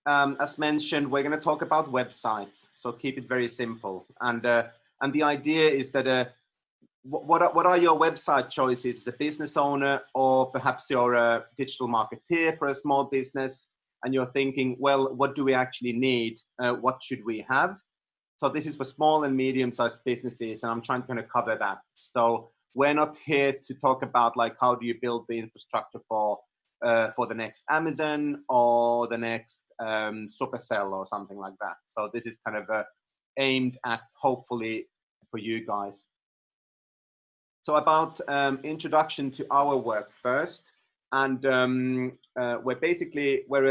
as mentioned, we're going to talk about websites, so keep it very simple. And the idea is that what are your website choices as a business owner, or perhaps you're a digital marketeer for a small business, and you're thinking, well, what do we actually need? What should we have? So this is for small and medium-sized businesses, and I'm trying to kind of cover that. So we're not here to talk about like how do you build the infrastructure for the next Amazon or the next Supercell or something like that. So this is kind of aimed at hopefully for you guys. So about introduction to our work first, and we're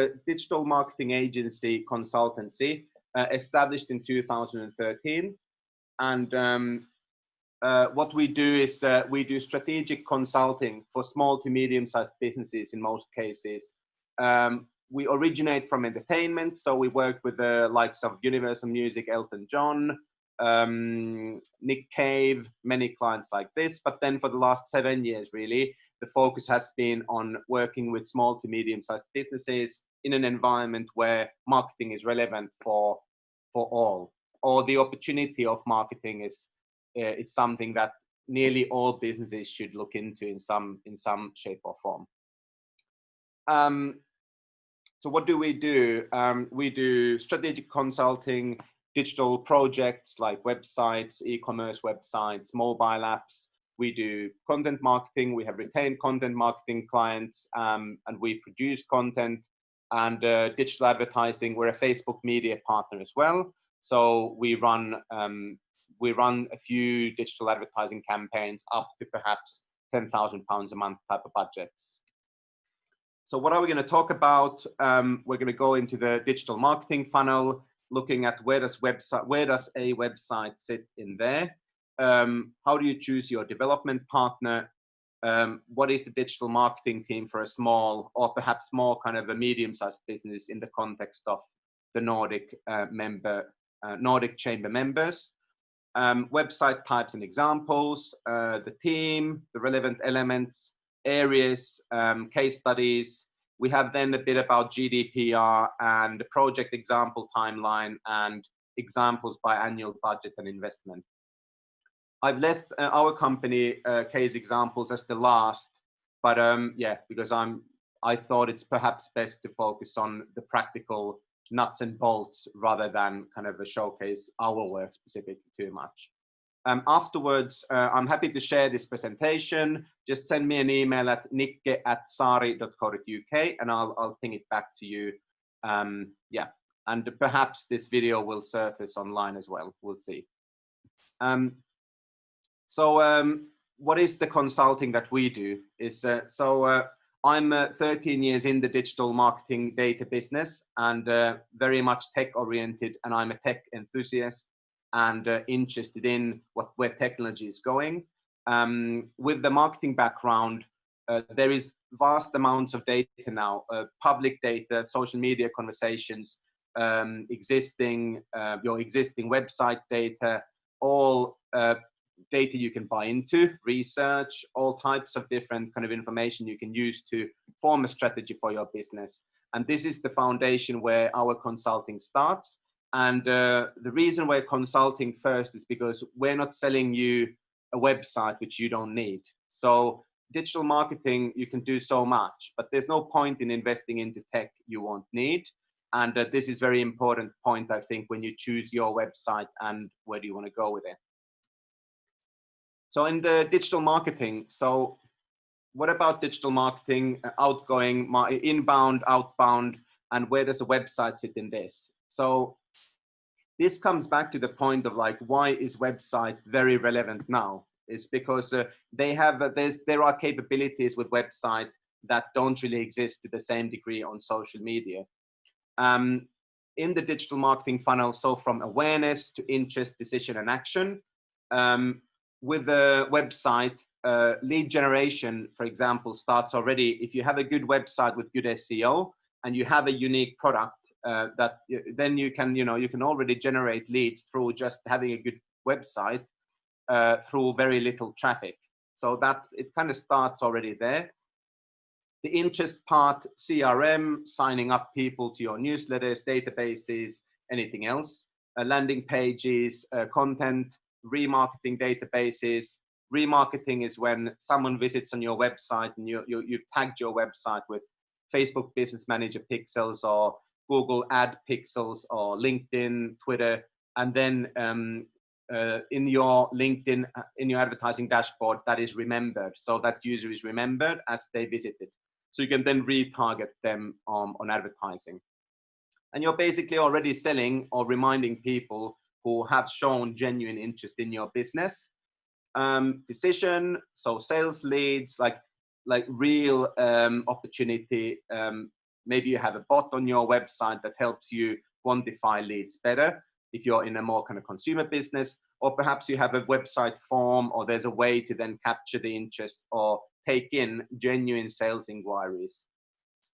a digital marketing agency consultancy established in 2013, and what we do is we do strategic consulting for small to medium-sized businesses in most cases. We originate from entertainment, so we work with the likes of Universal Music, Elton John, Nick Cave, many clients like this. But then for the last 7 years, really, the focus has been on working with small to medium-sized businesses in an environment where marketing is relevant for all, or the opportunity of marketing is something that nearly all businesses should look into in some shape or form. So what do? We do strategic consulting, digital projects like websites, e-commerce websites, mobile apps. We do content marketing. We have retained content marketing clients, and we produce content and digital advertising. We're a Facebook media partner as well. So we run a few digital advertising campaigns up to perhaps £10,000 a month type of budgets. So what are we going to talk about? We're going to go into the digital marketing funnel, looking at where does a website sit in there? How do you choose your development partner? What is the digital marketing team for a small or perhaps more kind of a medium-sized business in the context of the Nordic Chamber members? Website types and examples, the team, the relevant elements, areas, case studies. We have then a bit about GDPR and project example timeline and examples by annual budget and investment. I've left our company case examples as the last, but yeah, because I thought it's perhaps best to focus on the practical nuts and bolts rather than kind of a showcase our work specifically too much. Afterwards, I'm happy to share this presentation. Just send me an email at nikke@sari.co.uk and I'll ping it back to you. Yeah, and perhaps this video will surface online as well. We'll see. What is the consulting that we do? I'm 13 years in the digital marketing data business and very much tech oriented, and I'm a tech enthusiast and interested in where technology is going. With the marketing background, there is vast amounts of data now, public data, social media conversations, your existing website data, all data you can buy into, research, all types of different kind of information you can use to form a strategy for your business. And this is the foundation where our consulting starts. And the reason we're consulting first is because we're not selling you a website which you don't need. So digital marketing, you can do so much, but there's no point in investing into tech you won't need. And this is very important point, I think, when you choose your website and where do you want to go with it. So in the digital marketing, so what about digital marketing, outgoing, inbound, outbound, and where does a website sit in this? So this comes back to the point of like, why is website very relevant now? Is because there are capabilities with website that don't really exist to the same degree on social media. In the digital marketing funnel, so from awareness to interest, decision, and action, with the website, lead generation, for example, starts already. If you have a good website with good SEO and you have a unique product, then you can already generate leads through just having a good website through very little traffic. So that it kind of starts already there. The interest part, CRM, signing up people to your newsletters, databases, anything else, landing pages, content, remarketing databases. Remarketing is when someone visits on your website and you've tagged your website with Facebook Business Manager pixels or Google Ad pixels or LinkedIn, Twitter, and then in your LinkedIn, in your advertising dashboard, that is remembered. So that user is remembered as they visited. So you can then retarget them on advertising. And you're basically already selling or reminding people who have shown genuine interest in your business. Decision, so sales leads, like real opportunity. Maybe you have a bot on your website that helps you quantify leads better if you're in a more kind of consumer business, or perhaps you have a website form, or there's a way to then capture the interest or take in genuine sales inquiries.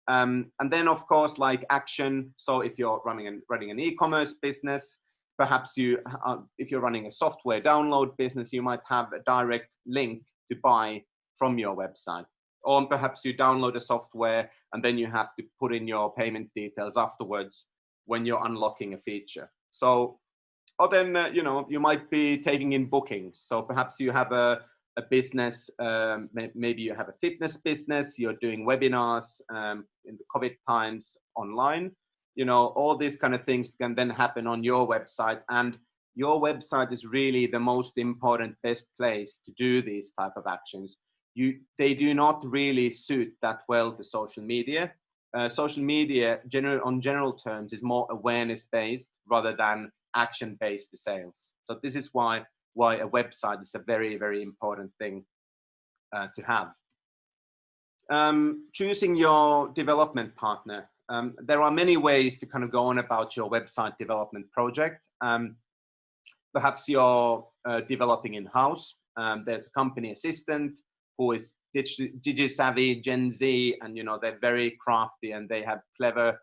And then of course, like action. So if you're running an e-commerce business, perhaps you, if you're running a software download business, you might have a direct link to buy from your website. Or perhaps you download a software and then you have to put in your payment details afterwards when you're unlocking a feature. So, or then, you know, you might be taking in bookings. So perhaps you have a business, maybe you have a fitness business, you're doing webinars in the COVID times online. You know, all these kind of things can then happen on your website, and your website is really the most important, best place to do these type of actions. They do not really suit that well to social media. Social media, on general terms, is more awareness-based rather than action-based to sales. So this is why a website is a very, very important thing to have. Choosing your development partner. There are many ways to kind of go on about your website development project. Perhaps you're developing in-house. There's a company assistant who is digi-savvy, Gen Z, and you know, they're very crafty and they have clever,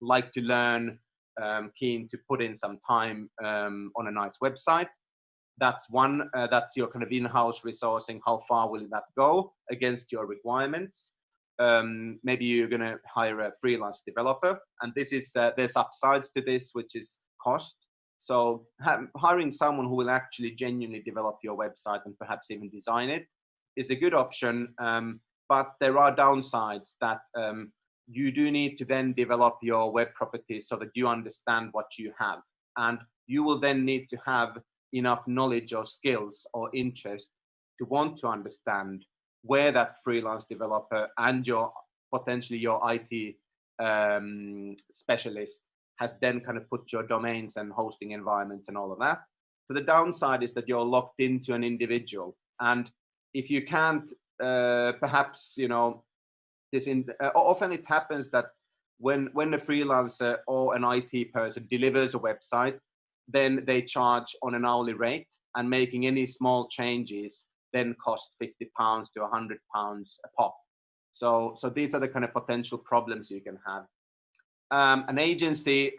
like to learn, keen to put in some time on a nice website. That's one, that's your kind of in-house resourcing. How far will that go against your requirements? Maybe you're going to hire a freelance developer, and this is there's upsides to this, which is cost. So hiring someone who will actually genuinely develop your website and perhaps even design it is a good option. But there are downsides that you do need to then develop your web properties so that you understand what you have, and you will then need to have enough knowledge or skills or interest to want to understand where that freelance developer and potentially your IT specialist has then kind of put your domains and hosting environments and all of that. So the downside is that you're locked into an individual, and if you can't, perhaps, you know, often it happens that when a freelancer or an IT person delivers a website, then they charge on an hourly rate, and making any small changes then cost £50 to £100 a pop. So these are the kind of potential problems you can have. An agency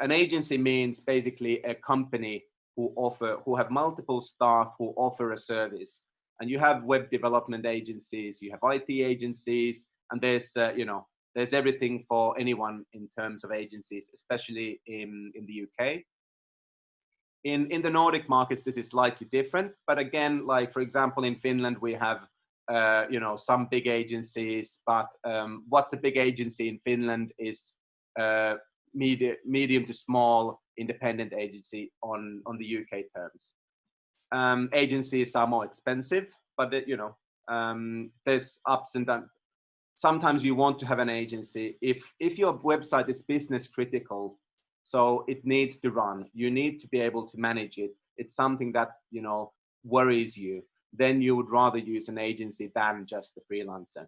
means basically a company who have multiple staff who offer a service. And you have web development agencies, you have IT agencies, and there's you know, there's everything for anyone in terms of agencies, especially in the UK. In the Nordic markets, this is slightly different, but again, like for example, in Finland, we have you know, some big agencies, but what's a big agency in Finland is medium to small independent agency on the UK terms. Agencies are more expensive, but you know, there's ups and downs. Sometimes you want to have an agency if your website is business critical, so it needs to run. You need to be able to manage it. It's something that, you know, worries you. Then you would rather use an agency than just a freelancer.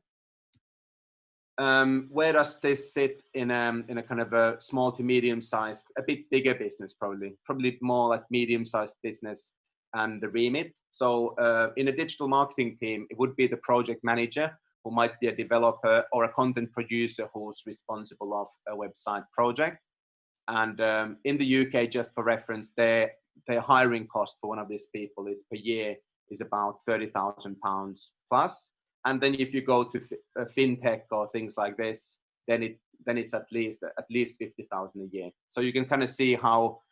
Where does this sit in a kind of a small to medium-sized, a bit bigger business, probably more like medium-sized business and the remit? So in a digital marketing team, it would be the project manager, who might be a developer or a content producer who's responsible of a website project. And in the UK, just for reference, their hiring cost for one of these people is per year is about £30,000 plus. And then if you go to fintech or things like this, then it's at least 50,000 a year. So you can kind of see how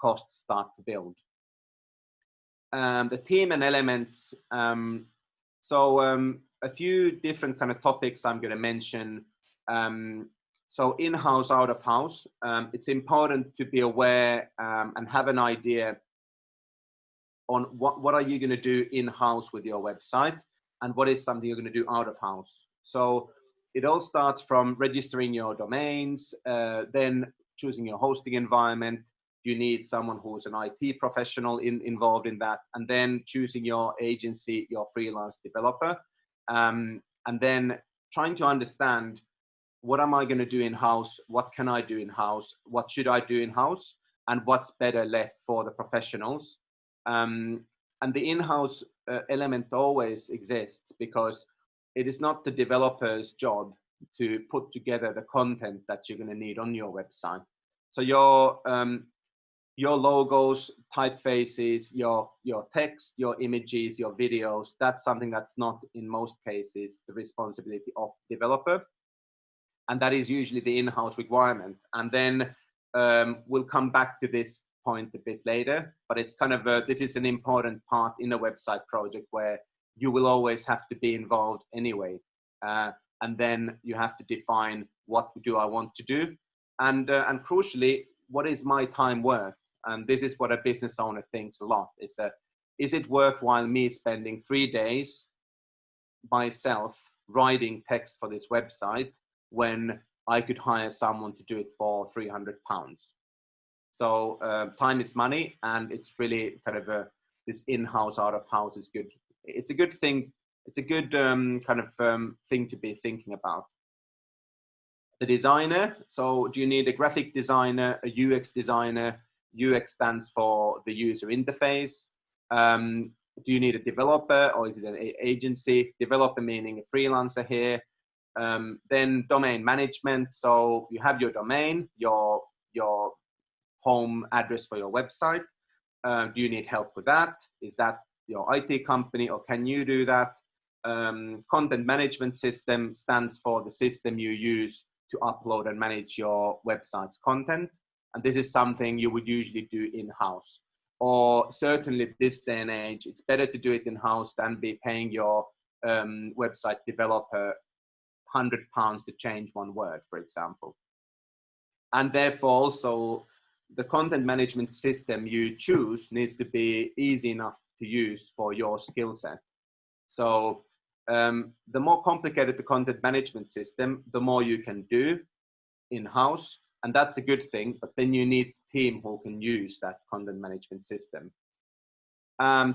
costs start to build. The team and elements. A few different kind of topics I'm going to mention. So in-house, out-of-house. It's important to be aware and have an idea on what are you going to do in-house with your website, and what is something you're going to do out-of-house. So it all starts from registering your domains, then choosing your hosting environment. You need someone who's an IT professional involved in that, and then choosing your agency, your freelance developer, and then trying to understand, what am I going to do in-house? What can I do in-house? What should I do in-house? And what's better left for the professionals? And the in-house element always exists, because it is not the developer's job to put together the content that you're going to need on your website. So your logos, typefaces, your text, your images, your videos, that's something that's not, in most cases, the responsibility of the developer. And that is usually the in-house requirement. And then we'll come back to this point a bit later, but it's kind of this is an important part in a website project where you will always have to be involved anyway. And then you have to define, what do I want to do? And crucially, what is my time worth? And this is what a business owner thinks a lot. Is it worthwhile me spending 3 days myself writing text for this website when I could hire someone to do it for £300? So time is money, and it's really kind of this in-house, out-of-house is good. It's a good thing. It's a good thing to be thinking about. The designer. So do you need a graphic designer, a UX designer? UX stands for the user interface. Do you need a developer, or is it an agency? Developer meaning a freelancer here. Then domain management. So you have your domain, your home address for your website. Do you need help with that? Is that your IT company, or can you do that? Content management system stands for the system you use to upload and manage your website's content. And this is something you would usually do in-house. Or certainly this day and age, it's better to do it in-house than be paying your website developer £100 to change one word, for example. And therefore also, the content management system you choose needs to be easy enough to use for your skill set. So the more complicated the content management system, the more you can do in-house, and that's a good thing, but then you need a team who can use that content management system.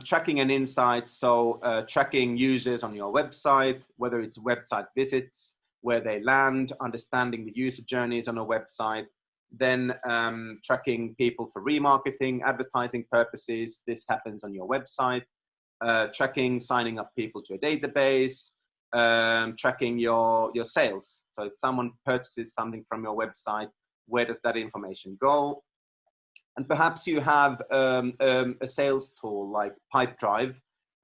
Tracking and insights, so tracking users on your website, whether it's website visits, where they land, understanding the user journeys on a website, then tracking people for remarketing, advertising purposes. This happens on your website. Tracking signing up people to a database, tracking your sales. So if someone purchases something from your website, where does that information go? And perhaps you have a sales tool like Pipedrive,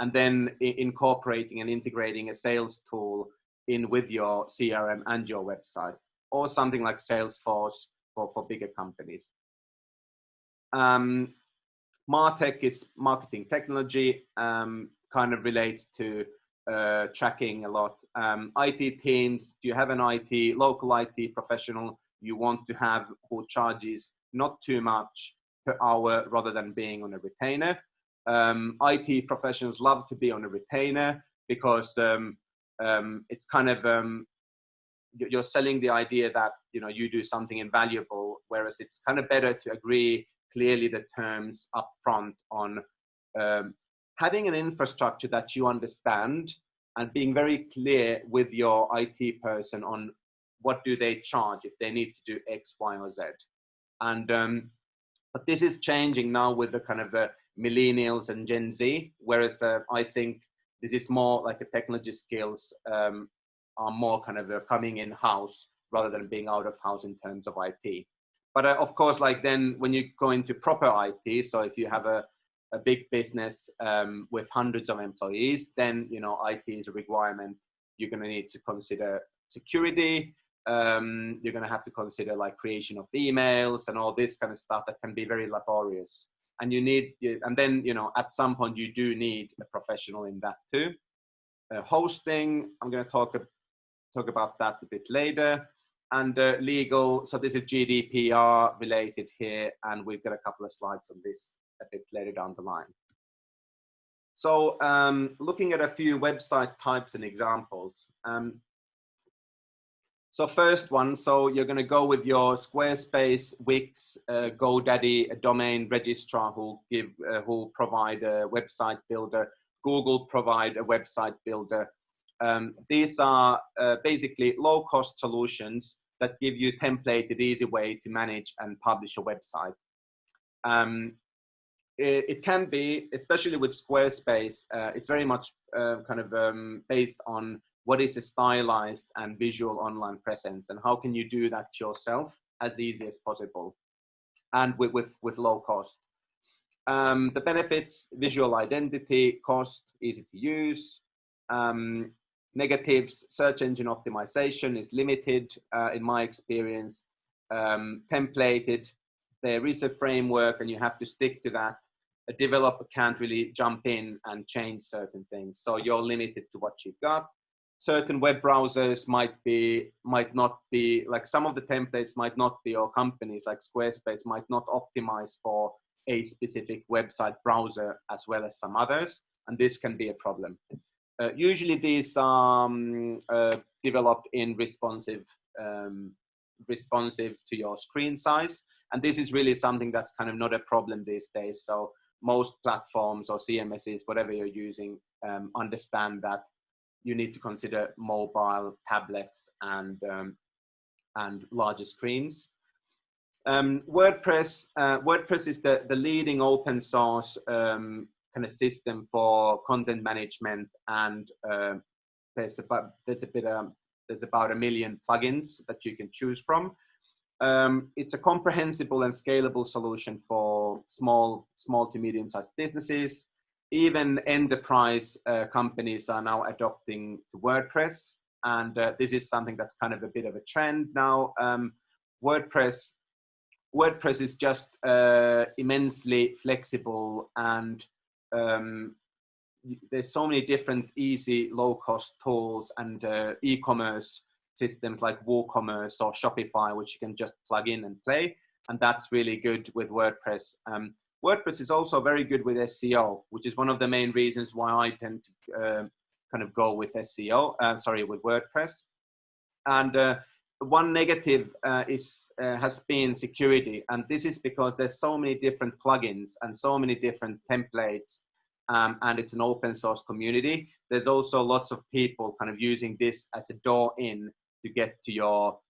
and then incorporating and integrating a sales tool in with your CRM and your website, or something like Salesforce for bigger companies. MarTech is marketing technology, kind of relates to tracking a lot. IT teams, do you have an local IT professional you want to have who charges not too much per hour rather than being on a retainer? IT professionals love to be on a retainer because it's kind of, you're selling the idea that you do something invaluable, whereas it's kind of better to agree clearly the terms up front on having an infrastructure that you understand, and being very clear with your IT person on what do they charge if they need to do X, Y, or Z. And but this is changing now with the kind of millennials and Gen Z, whereas I think this is more like a technology skills are more kind of coming in-house rather than being out of house in terms of IT. But of course, like then when you go into proper IT, so if you have a a big business with hundreds of employees, then, you know, IT is a requirement. You're going to need to consider security. You're going to have to consider like creation of emails and all this kind of stuff that can be very laborious. And you need, and then, you know, at some point you do need a professional in that too. Hosting, I'm going to talk about that a bit later. And legal, so this is GDPR related here, and we've got a couple of slides on this a bit later down the line. So looking at a few website types and examples. So first one, so you're going to go with your Squarespace, Wix, GoDaddy, a domain registrar who provide a website builder. Google provide a website builder. These are basically low-cost solutions that give you a templated, easy way to manage and publish a website. It can be, especially with Squarespace, it's very much based on what is a stylized and visual online presence, and how can you do that yourself as easy as possible and with low cost. The benefits: visual identity, cost, easy to use. Negatives: search engine optimization is limited in my experience. Templated, there is a framework and you have to stick to that. A developer can't really jump in and change certain things, so you're limited to what you've got. Certain web browsers might not be, like some of the templates might not be, or companies like Squarespace might not optimize for a specific website browser as well as some others, and this can be a problem. Usually these are developed in responsive to your screen size, and this is really something that's kind of not a problem these days. So most platforms or CMSs, whatever you're using, understand that you need to consider mobile, tablets, and larger screens. WordPress is the leading open source kind of system for content management, and there's about 1 million plugins that you can choose from. It's a comprehensible and scalable solution for small to medium-sized businesses. Even enterprise companies are now adopting WordPress, and this is something that's kind of a bit of a trend now. WordPress is just immensely flexible, and there's so many different easy low-cost tools and e-commerce systems like WooCommerce or Shopify, which you can just plug in and play, and that's really good with WordPress. WordPress is also very good with SEO, which is one of the main reasons why I tend to kind of go with with WordPress. And one negative has been security, and this is because there's so many different plugins and so many different templates, and it's an open source community. There's also lots of people kind of using this as a door in to get to your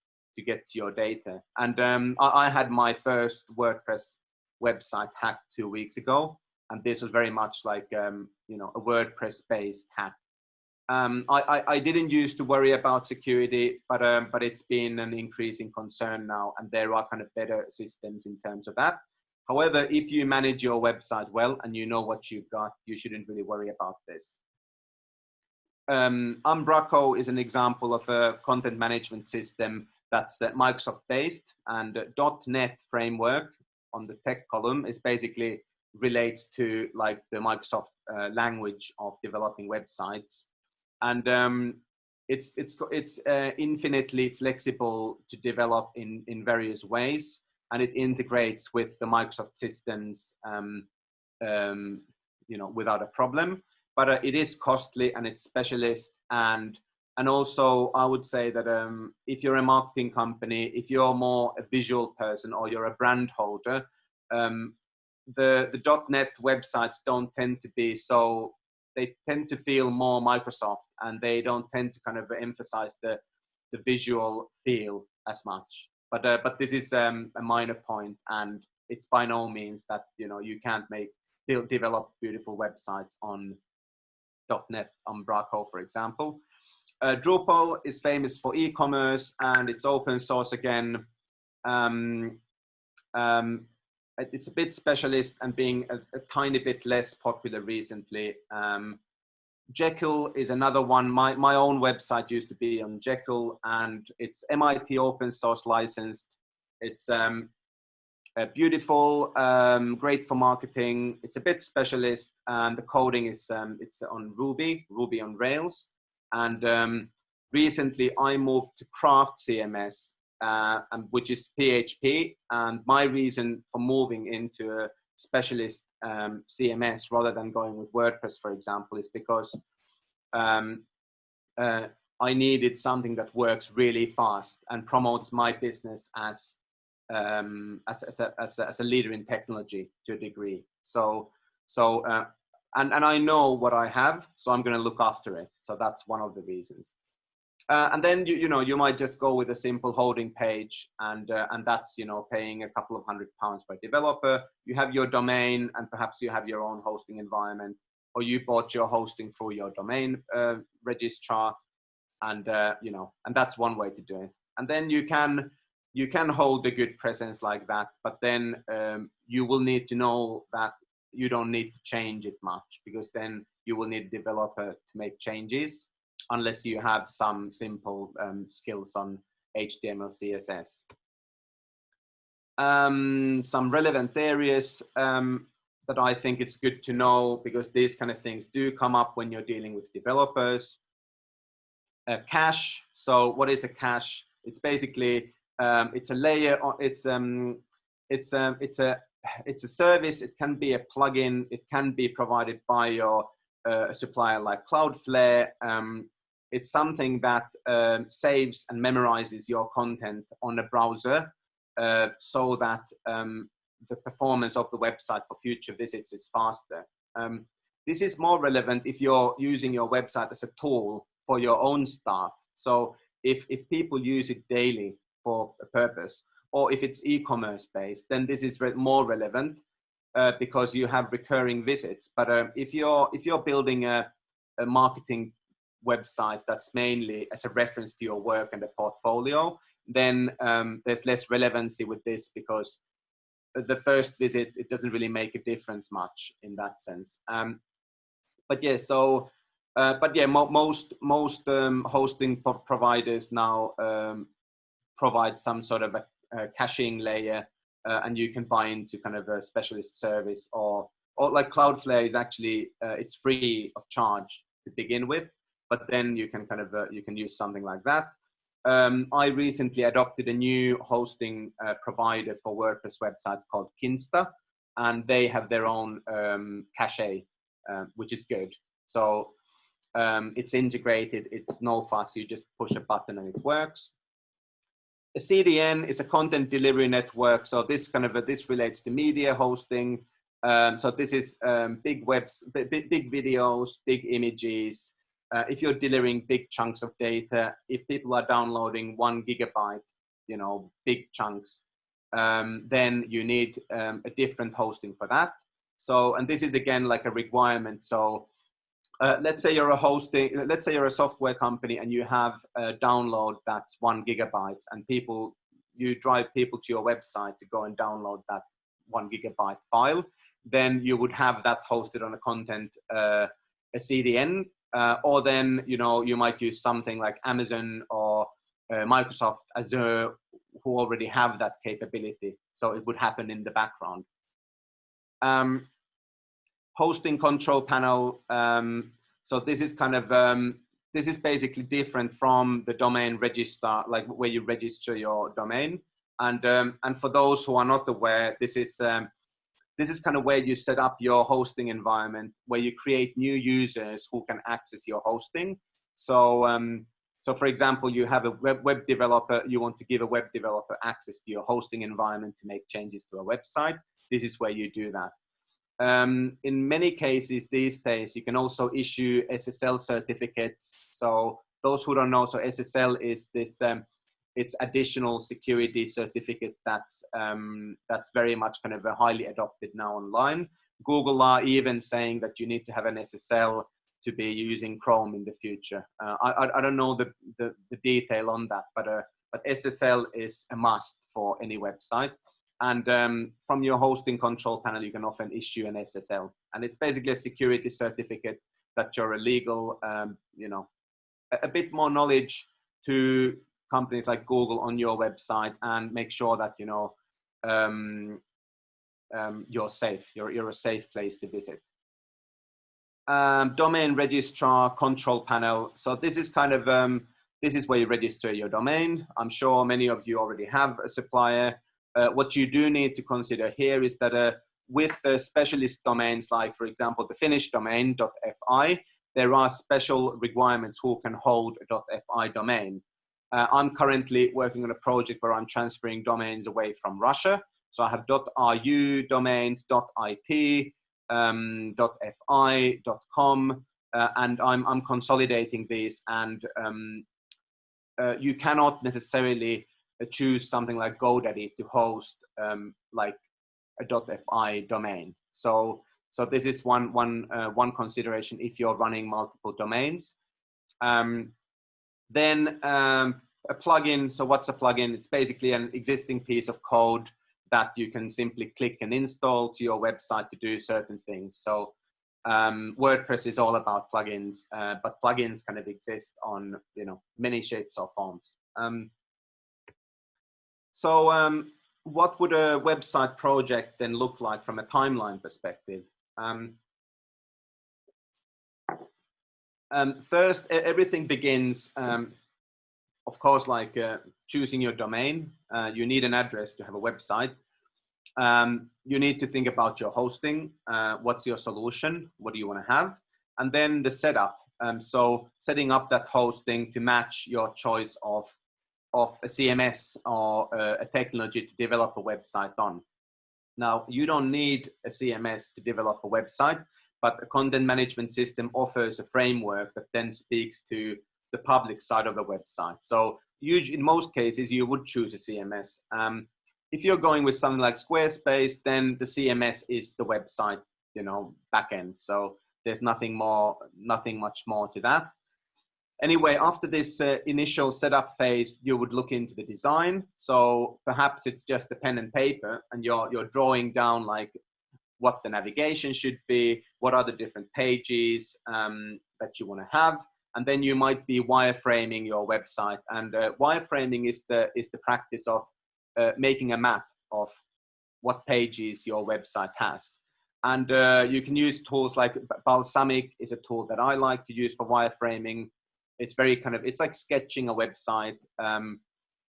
data. And I had my first WordPress website hacked 2 weeks ago, and this was very much like a WordPress based hack. I didn't used to worry about security, but it's been an increasing concern now, and there are kind of better systems in terms of that. However, if you manage your website well and you know what you've got, you shouldn't really worry about this. Umbraco is an example of a content management system that's Microsoft based, and .NET framework on the tech column is basically relates to like the Microsoft language of developing websites. And it's infinitely flexible to develop in various ways, and it integrates with the Microsoft systems without a problem. But it is costly and it's specialist, and also I would say that if you're a marketing company, if you're more a visual person or you're a brand holder, the .NET websites don't tend to be so. They tend to feel more Microsoft, and they don't tend to kind of emphasize the visual feel as much. But this is a minor point, and it's by no means that you can't develop beautiful websites on .NET Umbraco, for example. Drupal is famous for e-commerce, and it's open source again. it's a bit specialist and being a tiny bit less popular recently. Jekyll is another one. My own website used to be on Jekyll, and it's MIT open source licensed. It's beautiful, great for marketing. It's a bit specialist, and the coding is it's on Ruby on Rails. And recently I moved to Craft CMS, which is PHP. And my reason for moving into a specialist CMS rather than going with WordPress, for example, is because I needed something that works really fast and promotes my business as a leader in technology to a degree. And I know what I have, so I'm going to look after it. So that's one of the reasons. And then you might just go with a simple hosting page, and that's paying a couple of £100 for a developer. You have your domain, and perhaps you have your own hosting environment, or you bought your hosting through your domain registrar, and and that's one way to do it. And then you can hold a good presence like that, but then you will need to know that you don't need to change it much, because then you will need a developer to make changes, unless you have some simple skills on HTML, CSS. Some relevant areas that I think it's good to know, because these kind of things do come up when you're dealing with developers. Cache. So what is a cache? It's basically it's a layer. It's a service. It can be a plugin. It can be provided by your supplier like Cloudflare. It's something that saves and memorizes your content on a browser, so that the performance of the website for future visits is faster. This is more relevant if you're using your website as a tool for your own staff. So if people use it daily for a purpose, or if it's e-commerce based, then this is more relevant because you have recurring visits. But if you're building a marketing website that's mainly as a reference to your work and a portfolio, then there's less relevancy with this, because the first visit, it doesn't really make a difference much in that sense. But yeah, most hosting providers now provide some sort of a caching layer, and you can buy into kind of a specialist service, or like Cloudflare is actually it's free of charge to begin with, but then you can kind of you can use something like that. I recently adopted a new hosting provider for WordPress websites called Kinsta, and they have their own cache, which is good. So it's integrated, it's no fuss, you just push a button and it works. A CDN is a content delivery network. So this relates to media hosting. So this is big videos, big images. If you're delivering big chunks of data, if people are downloading 1 gigabyte, big chunks, then you need a different hosting for that. So, and this is again like a requirement. So let's say you're a software company and you have a download that's 1 gigabyte, and you drive people to your website to go and download that 1 gigabyte file, then you would have that hosted on a CDN, or then you might use something like Amazon or Microsoft Azure, who already have that capability, so it would happen in the background. Hosting control panel. So this is kind of this is basically different from the domain register, like where you register your domain. And for those who are not aware, this is kind of where you set up your hosting environment, where you create new users who can access your hosting. So so for example, you have a web developer, you want to give a web developer access to your hosting environment to make changes to a website. This is where you do that. In many cases these days, you can also issue SSL certificates. So those who don't know, so SSL is this, it's additional security certificate that's very much kind of highly adopted now online. Google are even saying that you need to have an SSL to be using Chrome in the future. I don't know the detail on that, but SSL is a must for any website. And from your hosting control panel, you can often issue an SSL. And it's basically a security certificate that you're a legal, you know, a bit more knowledge to companies like Google on your website, and make sure that, you know, you're safe. You're a safe place to visit. Domain registrar control panel. So this is kind of, this is where you register your domain. I'm sure many of you already have a supplier. What you do need to consider here is that with specialist domains, like for example, the Finnish domain .fi, there are special requirements who can hold a .fi domain. I'm currently working on a project where I'm transferring domains away from Russia. So I have .ru domains, .it, .fi, .com, and I'm consolidating these. And you cannot necessarily choose something like GoDaddy to host like a .fi domain. So this is one consideration if you're running multiple domains. Then a plugin. So what's a plugin? It's basically an existing piece of code that you can simply click and install to your website to do certain things. So WordPress is all about plugins, but plugins kind of exist on, you know, many shapes or forms. What would a website project then look like from a timeline perspective? First, everything begins, of course, like choosing your domain. You need an address to have a website. You need to think about your hosting. What's your solution? What do you want to have? And then the setup. So setting up that hosting to match your choice of a CMS or a technology to develop a website on. Now, you don't need a CMS to develop a website, but a content management system offers a framework that then speaks to the public side of the website. So in most cases, you would choose a CMS. If you're going with something like Squarespace, then the CMS is the website, you know, backend. So there's nothing much more to that. Anyway, after this initial setup phase, you would look into the design. So perhaps it's just a pen and paper, and you're drawing down like what the navigation should be, what are the different pages that you want to have, and then you might be wireframing your website. And wireframing is the practice of making a map of what pages your website has. And you can use tools like Balsamiq is a tool that I like to use for wireframing. It's very kind of, it's like sketching a website.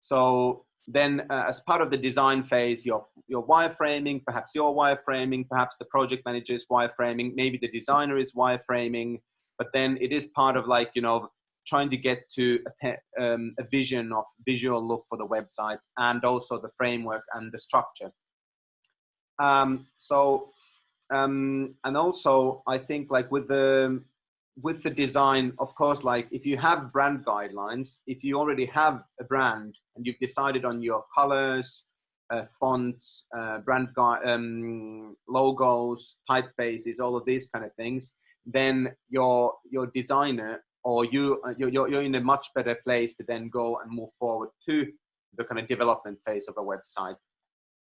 So then as part of the design phase, you're wireframing, perhaps you're wireframing, perhaps the project manager is wireframing, maybe the designer is wireframing, but then it is part of like, you know, trying to get to a vision of visual look for the website, and also the framework and the structure. And also I think like with the design, of course, like if you have brand guidelines, if you already have a brand and you've decided on your colors, fonts, brand logos, typefaces, all of these kind of things, then your designer or you're in a much better place to then go and move forward to the kind of development phase of a website.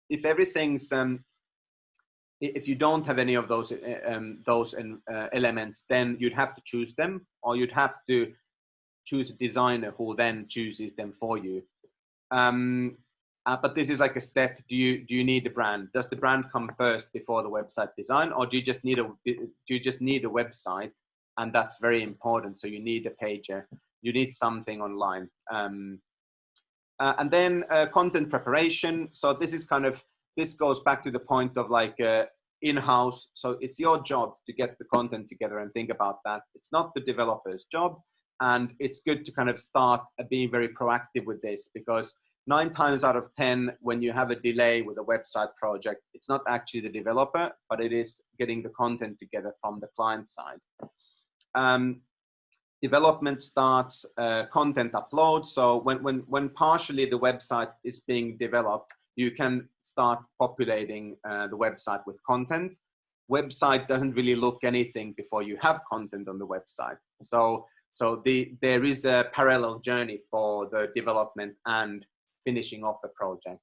If everything's if you don't have any of those elements, then you'd have to choose them, or you'd have to choose a designer who then chooses them for you. But this is like a step. Do you need a brand? Does the brand come first before the website design, or do you just need a website, and that's very important? So you need a pager, you need something online, and then content preparation. So this goes back to the point of like in-house. So it's your job to get the content together and think about that. It's not the developer's job, and it's good to kind of start being very proactive with this, because 9 times out of 10, when you have a delay with a website project, it's not actually the developer, but it is getting the content together from the client side. Development starts, content upload. So when partially the website is being developed, you can start populating the website with content. Website doesn't really look anything before you have content on the website. So there is a parallel journey for the development and finishing off the project.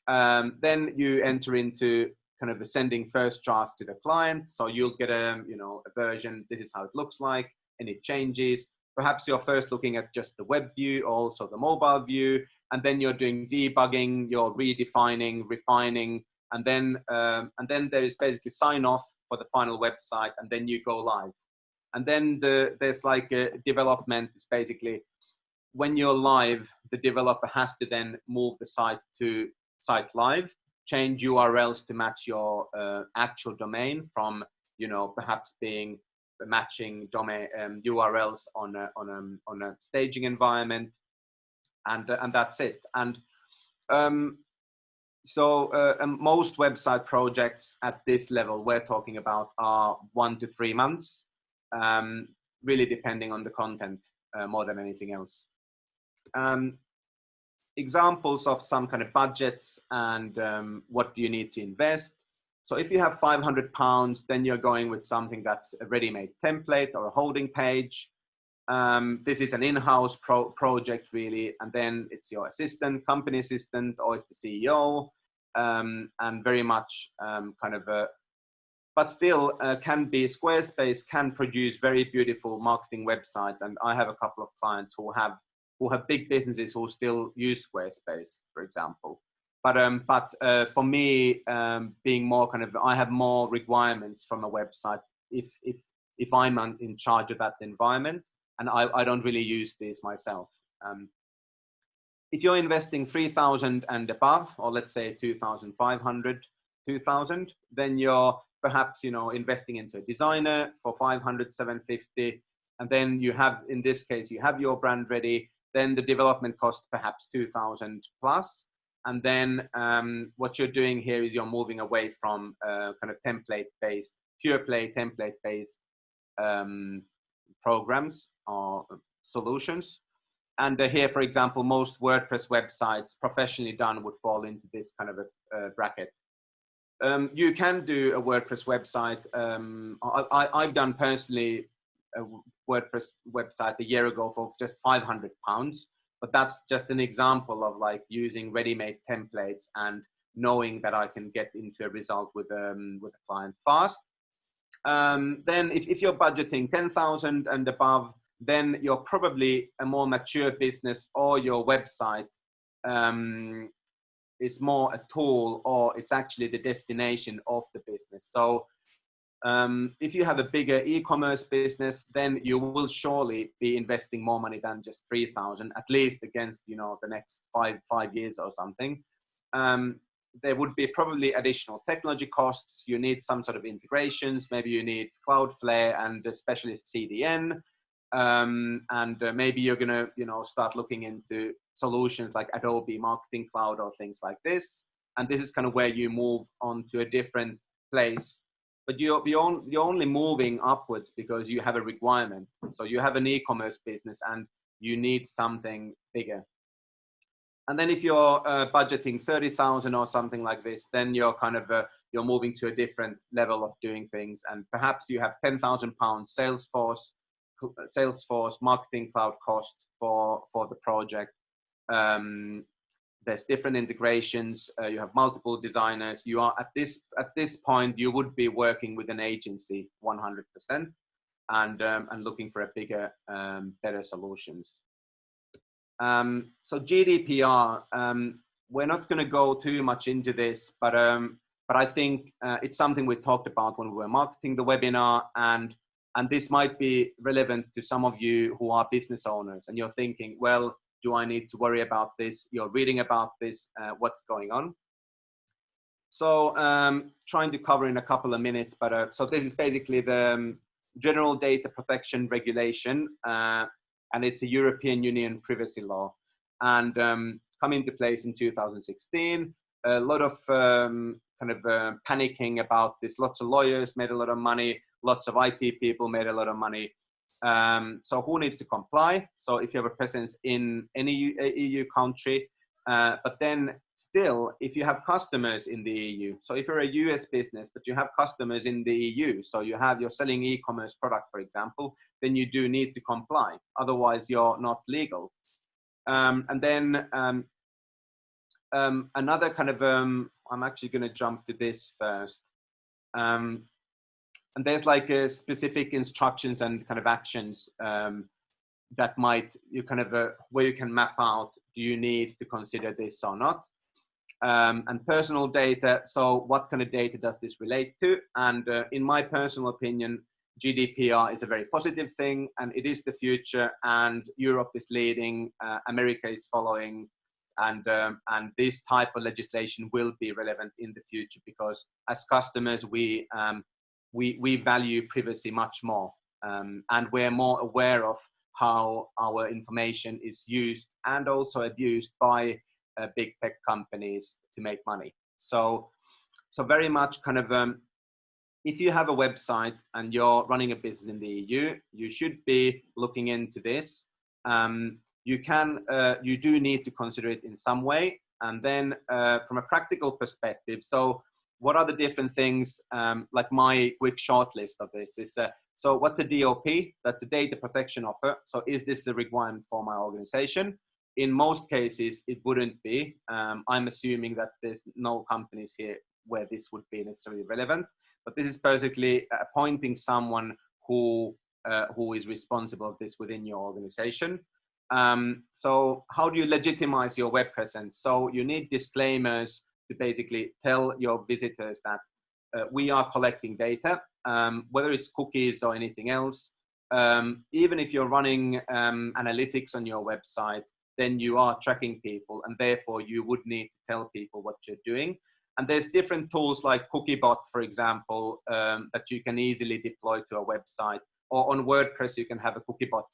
Then you enter into kind of a sending first draft to the client. So you'll get a version. This is how it looks like. Any changes? Perhaps you're first looking at just the web view, also the mobile view, and then you're doing debugging, you're redefining, refining, and then there is basically sign off for the final website, and then you go live. And then there's like a development. It's basically when you're live, the developer has to then move the site to site live, change URLs to match your actual domain from, perhaps being matching domain URLs on a staging environment, and that's it. And most website projects at this level we're talking about are 1 to 3 months, really depending on the content more than anything else. Examples of some kind of budgets and what do you need to invest. So if you have £500, then you're going with something that's a ready-made template or a holding page. This is an in-house project really, and then it's your assistant, company assistant, or it's the CEO, and very much but still can be Squarespace can produce very beautiful marketing websites, and I have a couple of clients who have big businesses who still use Squarespace, for example. But for me, being more I have more requirements from a website if I'm in charge of that environment, and I don't really use this myself. If you're investing 3,000 and above, or let's say 2,500, 2,000, then you're perhaps investing into a designer for 500, 750, and then you have, in this case, you have your brand ready. Then the development cost perhaps 2,000 plus. And then what you're doing here is you're moving away from kind of template-based, pure play template-based programs or solutions. And here, for example, most WordPress websites professionally done would fall into this kind of a bracket. You can do a WordPress website. I've done personally a WordPress website a year ago for just £500, but that's just an example of like using ready-made templates and knowing that I can get into a result with a client fast. Then if you're budgeting 10,000 and above, then you're probably a more mature business, or your website is more a tool, or it's actually the destination of the business. So if you have a bigger e-commerce business, then you will surely be investing more money than just 3,000, at least against the next five years or something. There would be probably additional technology costs. You need some sort of integrations. Maybe you need Cloudflare and a specialist CDN. And maybe you're going to start looking into solutions like Adobe Marketing Cloud or things like this. And this is kind of where you move on to a different place. But you're only moving upwards because you have a requirement. So you have an e-commerce business and you need something bigger. And then if you're budgeting 30,000 or something like this, then you're kind of you're moving to a different level of doing things. And perhaps you have £10,000 Salesforce Marketing Cloud cost for the project. There's different integrations. You have multiple designers. You are at this point, you would be working with an agency 100%, and looking for a bigger, better solutions. So GDPR, we're not going to go too much into this, but I think it's something we talked about when we were marketing the webinar, and this might be relevant to some of you who are business owners, and you're thinking, well, do I need to worry about this? You're reading about this, what's going on? So trying to cover in a couple of minutes, but so this is basically the General Data Protection Regulation, and it's a European Union privacy law, and come into place in 2016. A lot of panicking about this. Lots of lawyers made a lot of money. Lots of IT people made a lot of money. So who needs to comply? So if you have a presence in any EU country, but then still, if you have customers in the EU, so if you're a US business, but you have customers in the EU, so you're selling e-commerce product, for example, then you do need to comply. Otherwise, you're not legal. And then another kind of, I'm actually going to jump to this first. And there's like a specific instructions and kind of actions that might, you kind of, where you can map out, do you need to consider this or not? And personal data, so what kind of data does this relate to? And in my personal opinion, GDPR is a very positive thing, and it is the future, and Europe is leading, America is following, and this type of legislation will be relevant in the future, because as customers, we value privacy much more, and we're more aware of how our information is used and also abused by big tech companies to make money. So very much kind of, if you have a website and you're running a business in the EU, you should be looking into this. You do need to consider it in some way. And then from a practical perspective, so what are the different things, like my quick short list of this is, so what's a DOP? That's a data protection offer. So is this a requirement for my organization? In most cases, it wouldn't be. I'm assuming that there's no companies here where this would be necessarily relevant, but this is basically appointing someone who is responsible for this within your organization. So how do you legitimize your web presence? So you need disclaimers to basically tell your visitors that we are collecting data, whether it's cookies or anything else. Even if you're running analytics on your website, then you are tracking people, and therefore you would need to tell people what you're doing. And there's different tools like Cookiebot, for example, that you can easily deploy to a website. Or on WordPress, you can have a Cookiebot.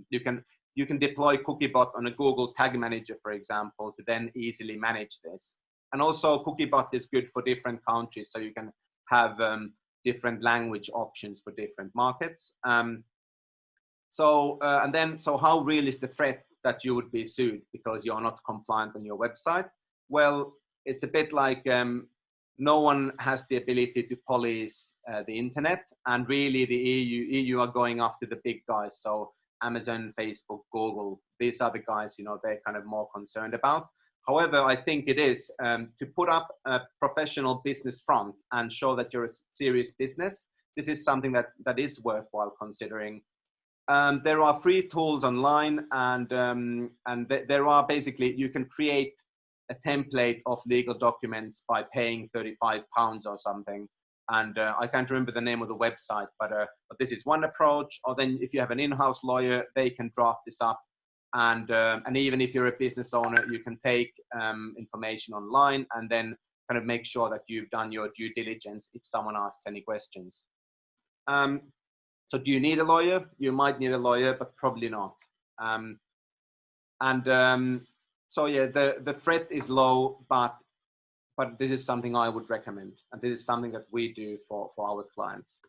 You can deploy Cookiebot on a Google Tag Manager, for example, to then easily manage this. And also Cookiebot is good for different countries, so you can have different language options for different markets. So how real is the threat that you would be sued because you're not compliant on your website? Well, it's a bit like no one has the ability to police the internet, and really the EU are going after the big guys. So Amazon, Facebook, Google, these are the guys, they're kind of more concerned about. However, I think it is to put up a professional business front and show that you're a serious business. This is something that is worthwhile considering. There are free tools online, and there are basically, you can create a template of legal documents by paying £35 or something. And I can't remember the name of the website, but this is one approach. Or then if you have an in-house lawyer, they can draft this up. And even if you're a business owner, you can take information online and then kind of make sure that you've done your due diligence if someone asks any questions. So do you need a lawyer? You might need a lawyer, but probably not. So yeah, the threat is low, but this is something I would recommend. And this is something that we do for our clients.